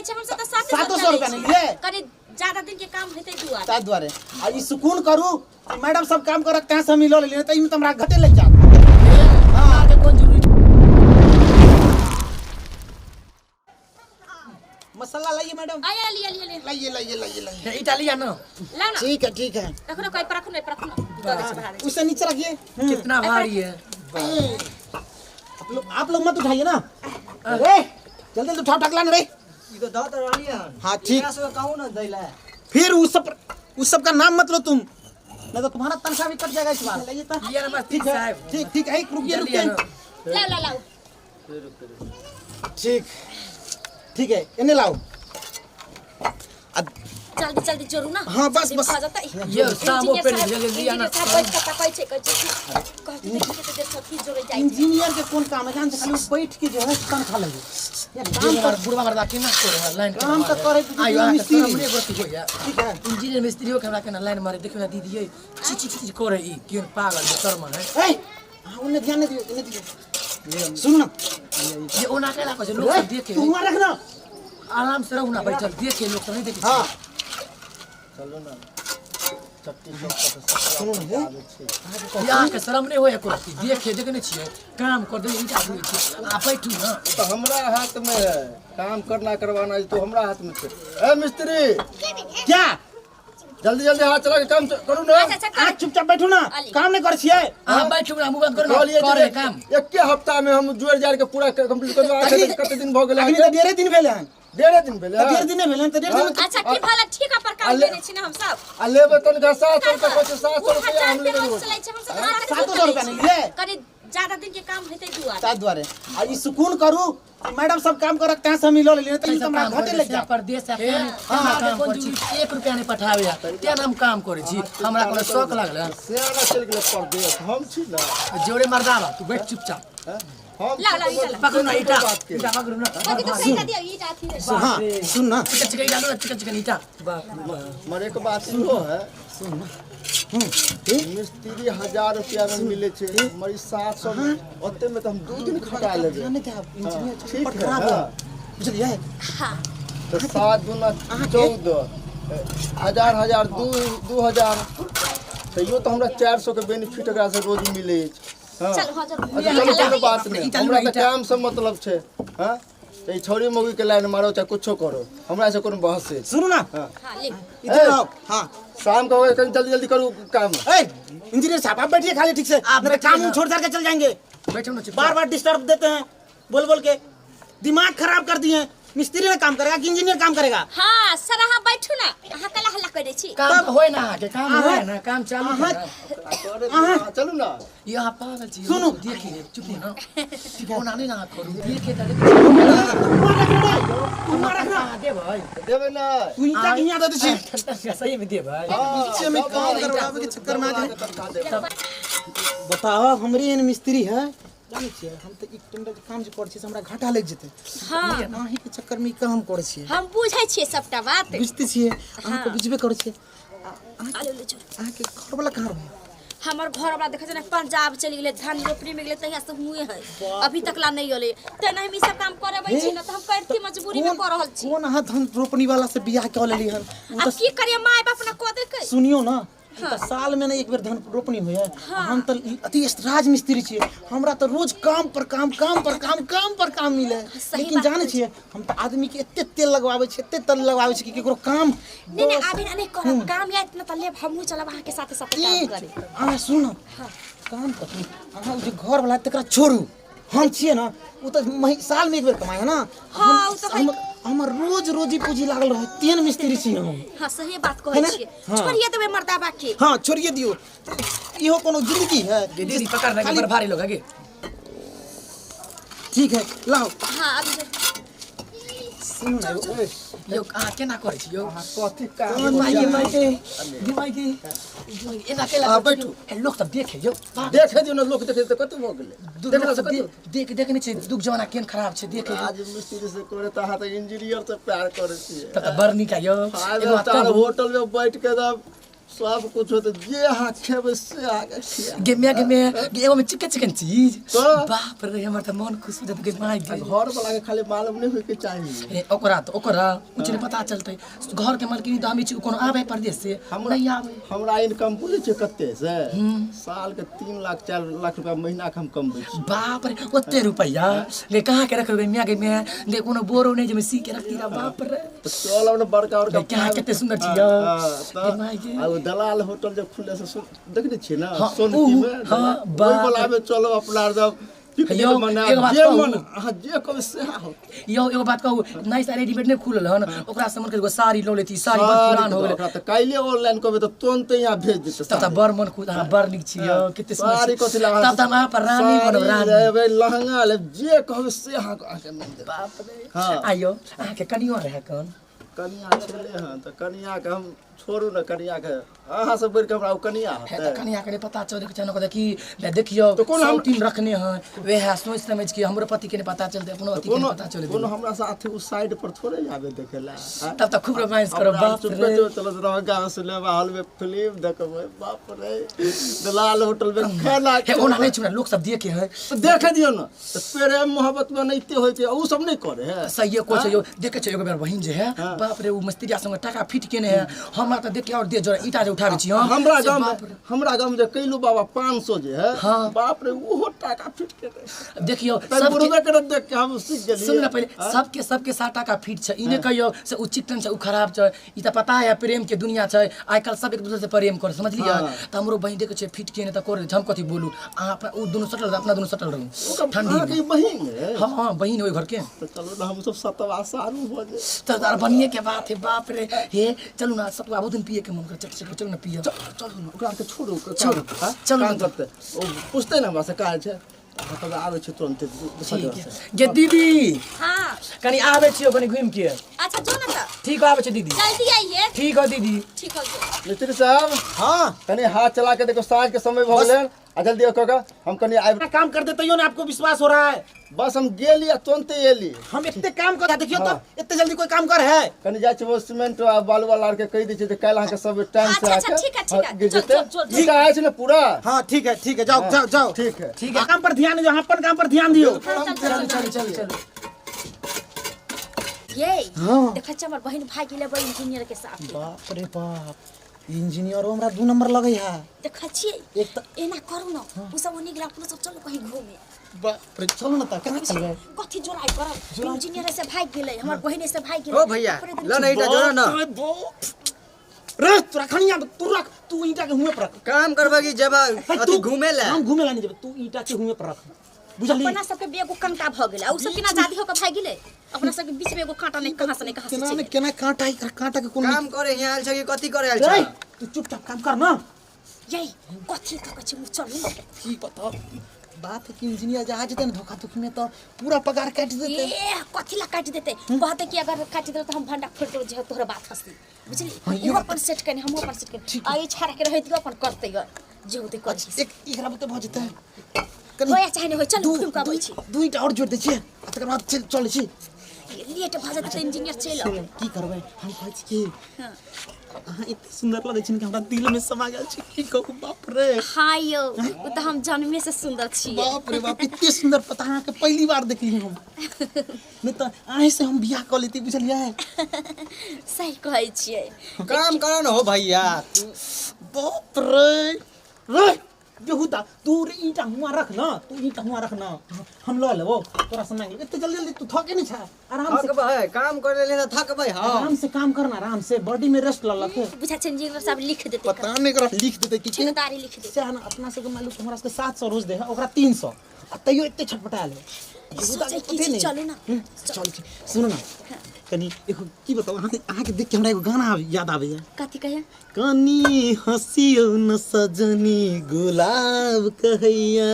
छै हमसे त 700 रुपया नहीं लिए कनी ज्यादा दिन के काम हेतै दुआ ता द्वारे आ ई सुकून करू मैडम सब काम करत कहां से मिलो ले त ई हमरा घटे लग जा हां के कोन जरूरी मसाला लाइए मैडम आया लिए लाइए इटालियन लाओ ना ठीक है रखो ना कोई पर रखो ना उसे नीचे रखिए कितना भारी है आप लोग मत उठाइए ना अरे जल्दी उठाओ टकला रे ई तो दात रानी है। हां ठीक से कहूं ना दैला फिर उस सब का नाम मत लो तुम नहीं तो तुम्हारा तनख्वाह भी कट जाएगा इस बार लाइए ता ये नमस्ते साहब ठीक है रुकिए लाओ ठीक है इन्हें लाओ जल्दी जोरू ना हाँ, बस खा जाता ये शाम पे जल्दी आना इंजीनियर के कौन काम है जान से खाली बैठ के जो है तनख्वाह लगे ये काम कर बुढ़वा मर्दा की ना करे लाइन काम तो करे आयो मिस्त्री हमने गोती हो या ठीक है इंजीनियर मिस्त्री हो हमरा के ना लाइन मारे देखो ना दीदी ची करे ई केन पागल शर्मा है ए हां उन्हें ध्यान नहीं दियो इन्हें दियो सुन ना ये ओना के लाको लोग सब देखे तुम वहां रखना आराम से रहू ना भाई चल देखे लोग तो नहीं देखे हां चलो ना सुनो ना यहाँ के शर्म नहीं होए कोई देखे देखने छिए काम कर दे इटा हुई छी आ बैठू ना तो हमरा हाथ में है काम करना करवाना तो हमरा हाथ में है। ए मिस्त्री क्या जल्दी हाथ चला के काम करू ना। आप चुपचाप बैठो ना काम नहीं कर छिए हां बैठू ना मुंह बंद करो ना करे काम एक हफ्ता में हम जुड़ जार के पूरा कंप्लीट करवा कते दिन भ गेल अभी तो 1.5 दिन भेले हैं डेढ़ दिन भेले 1.5 दिन भेले तो 1.5 दिन अच्छा की भला ठीक है पर काम देने छी ना हम सब आ लेबे तन का 700 रुपया 700 रुपया हम लेबे 700 रुपया नहीं लिए कनी ज्यादा दिन के काम हेतै दुआ ता द्वारे आ ई सुकून करू मैडम सब काम करत कहां से मिलो ले त ई हमरा घटे लग जा परदेश से काम कर छी 1 रुपया नहीं पठावे ते हम काम करे छी हमरा कोनो शौक लागल से ना चल गेल परदेश हम छी ना जोड़े मर्दावा तू बैठ चुपचाप हम ला पकड़ ना ईटा पकड़ ना कभी तो सही दिया ई जाती है हां सुन ना चिकन डालो चिकन ईटा मरे के बात सुनो है सुन ना मिस्त्री 1000 रुपया में मिले छे मरी 700 ओते में तो हम 2 दिन खटा लेबे नहीं था इंजीनियर ठीक पर है खराब हाँ। बुझलिए हां तो 7 गुना 14 हजार 2000 तो यो तो हमरा 400 के बेनिफिट एकरा से रोज मिले हां चल हजार चलो कोनो बात नहीं हमरा तो काम से मतलब छे हां तो छोरी मोगी के लाइन मारो चाहे कुछो करो हमरा से कोनो बहस है सुनो ना हां हां ले इधर आओ हां शाम को जल्दी करो काम ए इंजीनियर साहब आप बैठिए खाली ठीक से मेरे काम छोड़ छाड़ के चल जाएंगे बैठो ना बार डिस्टर्ब देते हैं बोल के दिमाग खराब कर दिए मिस्त्री ने काम करेगा कि इंजीनियर काम करेगा हां सर हां बैठू ना हां कला हल्ला करे छी काम होय ना के काम होय ना काम चालू है चलो ना यहाँ पागल छी सुनो देखिए चुप ना ठीक है नहीं ना करू देखे त तुम्हारा ना दे भाई देबे ना तू इनका किया दे छी सही में दे भाई पीछे में काम करवावे के चक्कर में आ जाए बताओ हमरे इन मिस्त्री है जाने छिए हम तो एक टेंडर के काम जे कर छी हमरा घाटा लग जेते हां नाही के चक्कर में काम कर छी हम बुझै छियै सबटा बात बुझते छिए अहाँ को बुझबे कर छी आले ले छोड़ अहाँ के घर वाला कहां रहे हमर घर वाला देखै छै ना पंजाब चली गेलै धान रोपनी में गेलै तहिया से हुए है अभी तक ला नहीं होले त नहीं मी सब काम करबै छी ना त हम करती मजबूरी में कर रहल छी कौन अहाँ धान रोपनी वाला से बियाह कर लेली हन अब की करिए माय बाप ना को देकै सुनियो ना तो साल में ना एक बार धान रोपनी हुई है हम तो अति राज मिस्त्री छिए हमरा तो रोज काम पर काम मिले लेकिन जाने छिए हम तो आदमी के एते तेल लगवावे छी एते तेल लगवावे छी कि केकरो काम नहीं अभी नहीं करब काम या इतना त लेब हमहु चलब अहाँ के साथे साथे काम करे आ सुन काम कर अहाँ जे घर वाला तकरा छोड़ू हम छिए ना वो तो साल में एक बार कमाए है ना हां तो हमर रोज रोजी पूंजी लागल रहे तीन मिस्त्री छी हम हां सही बात कहै छियै छोड़िए देबे मर्दाबा के हां छोड़िए दियो इहो कोनो जिंदगी है दीदी पकड़ने के बड़ भारी लोग आगे ठीक है लाओ हां अभी सुन ना यो कहां केना करे छी यो कथि काम दिमाग के एना केला बैठू लोग सब देखे यो देखे दियो ना लोग देखे त कत भ गेले देखने छै दुख जमाना केन खराब छै देखे आज मिस्त्री से करे त हां त इंजीनियर से प्यार करे छी त बरनी का यो आज तार होटल में बैठ के तब सब कुछ हो तो जे अहाँ खेबै से आगे खिया गे मैं गे एगो में चिकन चीज तो? बाप रे हमर त मन खुश हो जात गे माय गे घर वाला के खाली मालूम नहीं होय के चाहिए ए ओकरा कुछ नहीं पता चलते घर के मालकिन तो हमें कोनो आवे परदेश से नहीं आवे हमरा इनकम बुझे छै कते से साल के 3 लाख 4 लाख रुपया महीना के हम कमबै छी बाप रे ओते रुपया गे कहाँ के रखबे मैं गे कोनो बोरो नहीं जे में सी के रखती रा बाप रे तो चलो न बड़का और क्या कते सुंदर छिया गे my gay uh Dalal hotel जब खुले से देखने छियै ना हाँ, सोनकी में हाँ, ओइ वाला में चलो अपना जब यो, मना एगो बात जे कहू। मन अहाँ जे कहबै से हो यो एगो बात कहू नई सारी रेडीमेड नहीं खुलल हन ओकरा से मन के एगो साड़ी लो लेती साड़ी बहुत पुरान हो गेले ओकरा त काइले ऑनलाइन कहबै त तुरंत यहाँ भेज देतै तब त बर मन खुद बर निक छियो कते सुंदर साड़ी कथि लगा तब त वहां पर रानी बनो रानी लेबै लहंगा ले जे कहबै से अहाँ आके मिल देत बाप रे हाँ। आयो आके कनियो रहे कन कनिया छले हन त कनिया के हम छोड़ू न कनिया के अहाँ सब बढ़ के हमरा कनिया है हतै त कनिया के पता चले के चनो को देखी ले देखियो तो कौन हम- टीम रखने हैं वे है सोच समझ के हमरो पति के नहीं पता चलते अपनो पति के कोनो नहीं पता चले कोनो हमरा साथे उस साइड पर थोड़े जाबे देखेला तब तक खूब रोमांस करो बाप रे चलो रह गांव से लेवा हॉल में फिल्म देखबै बाप रे दलाल होटल में खाना हे ओना नहीं छुना लोग सब देखे हैं देख दियो न त प्रेम मोहब्बत में नैते होय छै उ सब नहीं करे है सही को छै यो देखे छै एगो बेर बहिन जे है बाप रे उ मस्तिया संग टाका फिट केने है हमरा त देख और दे जोरा ईटा जे उठाबे छी हम हमरा गांव में जे कैलू बाबा 500 जे है हाँ। बाप रे उहो टाका फिट के दे देखियो सब सब बुढ़बे करे देख के हम सीख गेलिए सुन ना पहले सबके 60 टाका फिट छै इने कहियो से उ चिकन छै उ खराब छै ई त पता है प्रेम के दुनिया छै आइ काल सब एक दूसरे से प्रेम कर समझलिए त हमरो बहिन देखे छै फिट केने त करे हम कथि बोलू आ उ दोनों सटल अपना दोनों सटल रहू ठंडी के बहिन है हां बहिन ओइ घर के तो चलो ना हम सब सतवा सारू हो जे त तार बनिए के बात है बाप रे हे चलू ना सब बहुत दिन पिए के मन कर चल ना पिए चलो ना ओकरा के छोड़ू छोड़ू, चलो काम ना। करते ओ पूछते ना हमरा से काज छै तब आबै छै तुरंत ठीक है गे दीदी हाँ कनी आवे छियो कनी घूम के अच्छा जो ना त ठीक आवे छै दीदी जल्दी आइए ठीक हो दीदी ठीक हो गया मिस्त्री साहब हाँ कनी हाथ चला के देखो साँझ के समय भ गेलै आ जल्दी कह हम कनी आबि अपना काम कर देते हो ना आपको विश्वास हो रहा है बस हम गेली आ तुरंते एली हम इतने काम कर देखियो तो इतने जल्दी कोई काम कर है कनी जाइ छै वो सीमेंट आ बालू वाला के कहि दै छै जे काल्हि अहाँके सब टाइम से अच्छा, आके ठीक है, ठीक है। गिर चल, जेतै चल, चल, ठीक है छै ना पूरा हाँ ठीक है जाओ जाओ जाओ ठीक है ठीक है काम पर ध्यान दो अपन काम पर ध्यान दियो चल ये हाँ। देखा छ हमर बहिन भाग गेले बा इंजीनियर के साथ बाप रे बाप इंजीनियर हमरा 2 नंबर लगे है देखा छिए एक त एना करू न उ सब ओनी गेला अपना सब चलो कहीं घूमे बाप रे चलो ना त कहां चल गए कथी जोराई करब इंजीनियर से भाग गेले हमर बहिन से भाग गेले ओ भैया ल न ईटा जोड़ा न रे तोरा खनिया तू रख तू ईटा के हुए पर रख काम करबा की जब अति घूमे ला हम घूमे ला नहीं जेबे तू ईटा के हुए पर रख बुझली अपना सबके बेगो कंटा भ गेले उ सब केना आजादी होके भाग गेले अपना सबके बीच में एगो कांटा नहीं कहां से केना चले ने केना कांटा के कोन काम करे यहाँ आयल छ कि कथी करे आयल रे छ तू चुपचाप काम कर ना यही कथी तक छ चलू की बता बात है कि इंजीनियर जहाज देते धोखा धोखी में तो पूरा पगार काट देते ए कथी ला काट देते कहते कि अगर काट दे तो हम भंडा फोड़ जे तोहरा बात हंसी बुझली वो अपन सेट करने हम अपन सेट करने आ ई छाड़ा के रहत अपन करते ग जे होते कर एक एकरा बते भ जेते होया चाहे नहीं होय चल घूम के आबै छी दुईटा और जोड़ दे छी तकर बाद चल छी लेट भ जाते इंजीनियर चल की करबै हम कहै छी कि अहाँ इतने सुंदर लगै छी कि हमरा दिल में समा गेल छी की कहू बाप रे हां यो उ त हम जन्मे से सुंदर छी बाप रे बाप इतने सुंदर पता अहाँ के पहली बार देखली हम नहीं तो आए से हम बियाह कर लेती बुझलिए सही कहै छियै काम करो न हो भैया बाप रे रे बेहुदा तू रे ईटा हुआ रख ना तू ईटा हुआ रख ना हम लो लेबो तोरा समय इतने जल्दी जल्दी तू थके नहीं छा आराम से थक भाई काम करे ले त थक भाई हां आराम से काम करना आराम से बॉडी में रेस्ट ला के बुझा छ इंजीनियर साहब लिख देते पता नहीं करा लिख देते कि ठेकेदारी लिख देते से है ना अपना से के मालूम हमरा से 700 रोज दे है ओकरा 300 आ तइयो इतने छटपटा ले सोचे कि चलू ना चल सुनो ना कनी देखो की बताओ अहाँ के देख के हमरा एगो गाना याद आवे है कथी कहे कनी हंसियो न सजनी गुलाब कहैया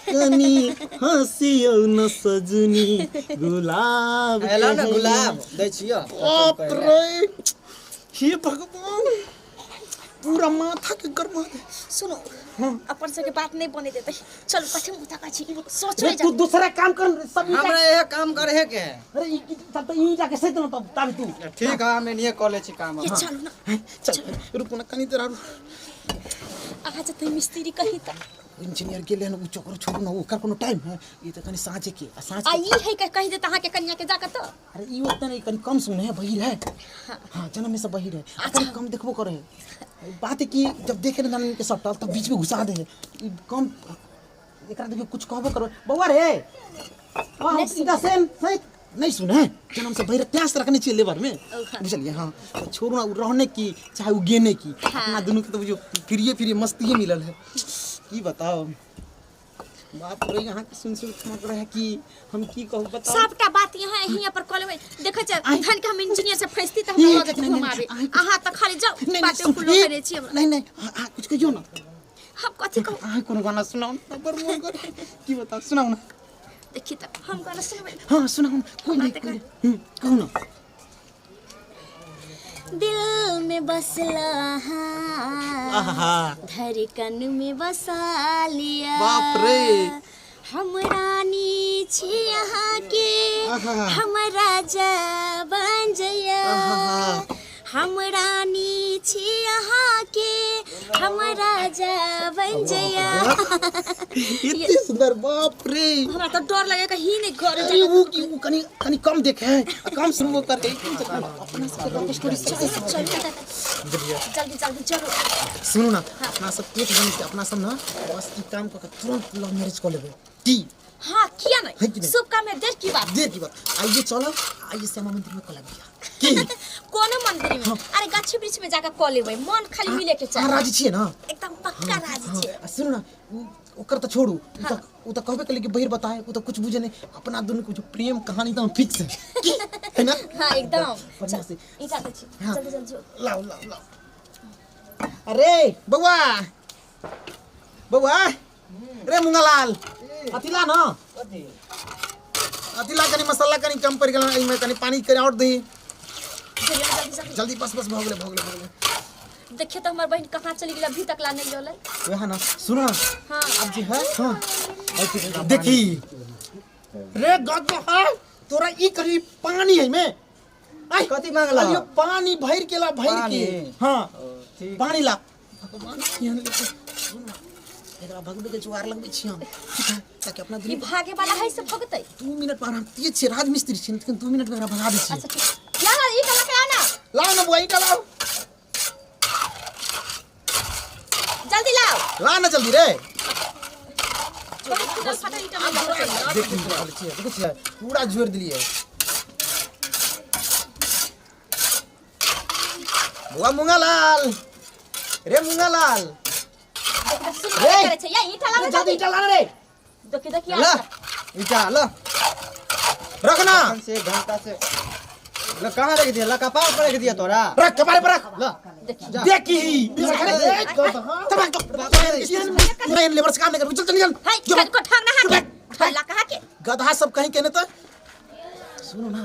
कनी हंसियो न सजनी गुलाब एला न गुलाब दै छियो बाप रे हे भगवान पूरा माथा के गरमा दे सुनो अपन से के बात नहीं बने देते चल पछे मुता का छी सोच रे ले तू दूसरा काम कर सब हमरा यह काम करे है के अरे तब तो यहीं जाके सही तो तब तू ठीक है हम नहीं कर ले छी काम ये चल ना चल रुक ना कनी तेरा आज त मिस्त्री कही त इंजीनियर के लिए उ चोकर छोड़ ना ओकर कोनो टाइम है ये तो कनी साँझे के साँझ आई है कह दे तहा के कन्या के जाकर तो अरे ई उतना नहीं कनी कम सुने है बहिर है हां जन्म में सब बहिर है अपन कम देखबो करे है बात है कि जब देखे ना जाने के सब टाल तब बीच में घुसा दे ई कम एकरा देखिए कुछ कहबो करो बउआ रे हां सीधा सेम सही नहीं सुने जन्म से बहिर त्यास रखनी चाहिए लेबर में बुझलिए हां छोड़ना रहने की चाहे वो गेने की अपना दोनों के तो जो फ्री मस्ती ही मिलल है की बताओ बाप रे यहाँ के सुन थमक रहा है कि हम की कहू बताओ सबटा बात यहाँ पर कॉल में देखे छ धन के हम इंजीनियर से फैसती त हम लगे घुमावे आहा त खाली जाओ बातें फुलो करे छी नहीं कुछ कहियो ना हम कथि कहू आ कोनो गाना सुनाओ ना पर मोर कर की बताओ सुनाओ ना देखि त हम गाना सुनबे हां सुनाओ कोई नहीं कहू ना दिल में बसला धड़कन में बसा लिया बाप रे हम रानी छी यहाँ के हम राजा बन जया हम रानी छी यहाँ के हम राजा बन जया इतनी सुंदर बाप रे हमरा तो डर लगे कहीं नहीं घर अरे वो कनी कम देखे है कम सुनबो करके अपना से स्टोरी जल्दी चलो सुनो ना अपना सब एक जन के अपना सब ना बस ई काम को तुरंत लव मैरिज कर लेबे की हाँ किया है कि नहीं नहीं? शुभ काम है देर की बात आइए चलो आइए श्यामा मंदिर में कला की कोनो मंदिर में अरे गाछी वृक्ष में जाकर कॉल लेबै मन खाली मिले के हां चाहिए राजी छिए ना एकदम पक्का राजी छे सुनो ना ओकर तो छोड़ू उ तो कहबे कले कि बहिर बताए उ तो कुछ बुझे नहीं अपना दोनों को जो प्रेम कहानी तो फिक्स है ना हाँ एकदम बढ़िया से इटा तो छी हाँ। जल्दी जो लाओ अरे बउआ रे मुंगालाल अतिला ना अतिला कनी मसाला कनी कम पड़ गेल में कनी पानी करे और दे जल्दी बस भोगले देखिए तो हमार बहन कहाँ चली गई अभी तक ला नहीं लोले वह ना सुनो ना हाँ अब जी है हां देखी रे गदहा तोरा ई करी पानी है में आई कथी मांगला अरे पानी भर के ला भर के हां ठीक पानी ला भगवान यहाँ एकरा भगवे के जुआर लगबै छी हम ठीक है ताकि अपना ये दिल भागे वाला है सब भगतै 2 मिनट पर हम तेज छे राजमिस्त्री छी लेकिन 2 मिनट में एकरा भगा दै छी अच्छा ठीक या ना ये कला के आना लाओ ना बुआ ई का लाओ जल्दी लाओ ला ना जल्दी रे बस फटा ईटा में देखिए पूरा जोर दिलिए बुआ मुंगालाल रे मुंगालाल सुन करे छै या ईटा ला जल्दी ईटा ला रे देखिए ला इटा ला रखना से घंटा से ला कहां रख दिया ला कपार पर रख दिया तोरा रख कपारे पर रख ला देखी नहीं लेबर से काम नहीं कर चल हाय छत को ठांग ना हाथ ला कहा के गधा सब कहीं कहने तो सुनो ना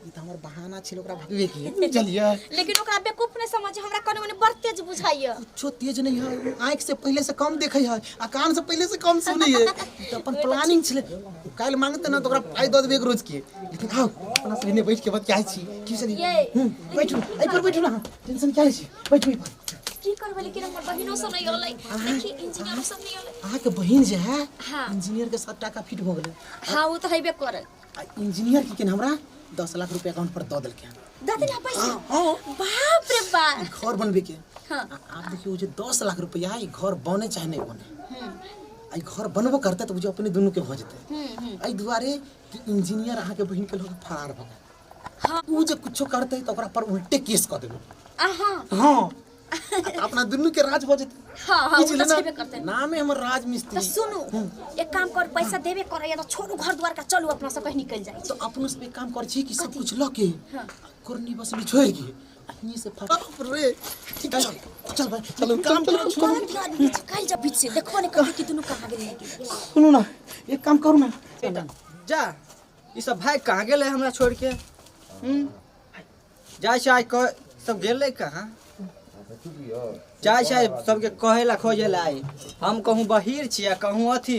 ई त हमर बहाना छिल ओकरा भगवे के चलिए लेकिन ओकरा बेवकूफ नहीं समझ हमरा कोनो मने बड़ तेज बुझाइए कुछो तेज नहीं है आंख से पहले से कम देखे है आ कान से पहले से कम सुने है तो अपन प्लानिंग छिले काल मांगते ना तो ओकरा पाई द देबे रोज के लेकिन आओ अपना से बैठ के बात क्या छी की चलिए बैठू आई पर बैठू ना टेंशन क्या छी बैठू ई पर की करबे लेकिन हमर बहिनो सब नहीं होलै देखी इंजीनियर सब नहीं होलै अहाँ के बहिन जे है हाँ। इंजीनियर के 7 टाका फिट हो गेलै हां वो तो हेबे करे इंजीनियर की हमरा 10 लाख रुपया अकाउंट पर दे देलके दादी ना पैसा हां बाप रे बाप घर बनबे के हां आप देखिए जो 10 लाख रुपया ई घर बने चाहे नहीं बने आई घर बनबो करते तो जो अपने दोनों के हो जते आई दुआरे कि इंजीनियर अहाँ के बहिन के लोग फरार भ गए हां उ जे कुछो करते तो ओकरा पर उल्टे केस कर देबे हां हां अपना दोनों के राज हो जते हां हां ई वो चीज तो ना, छेबे करते नाम है हमर राज तो मिस्त्री सुनो एक काम कर पैसा देबे करे या तो छोड़ू घर द्वार का चलू अपना सब कहीं निकल जाए तो अपनों से एक काम कर छी कि सब कुछ लके हाँ। करनी बसली छोड़ के अन्नी से बाप रे ठीक है चल भाई चलो काम करो छोड़ो कल जब बीच से देखो ने कभी कि दोनों कहां गेले लेकिन सुनो ना एक काम करू ना जा ई सब भाई कहां गेले हमरा छोड़ के जाय छै सब गेले कहां चाय चाय सबके कहे ला खोजे ला आई। हम कहूँ बहिर छियै कहूँ अथी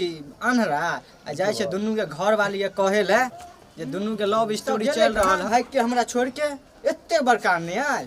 अन्हरा आ जाइ छै दुनू के घर वाली के कहे ला जे दुनू के लव स्टोरी चल रहल है के हमरा छोड़ के एते बड़का अन्याय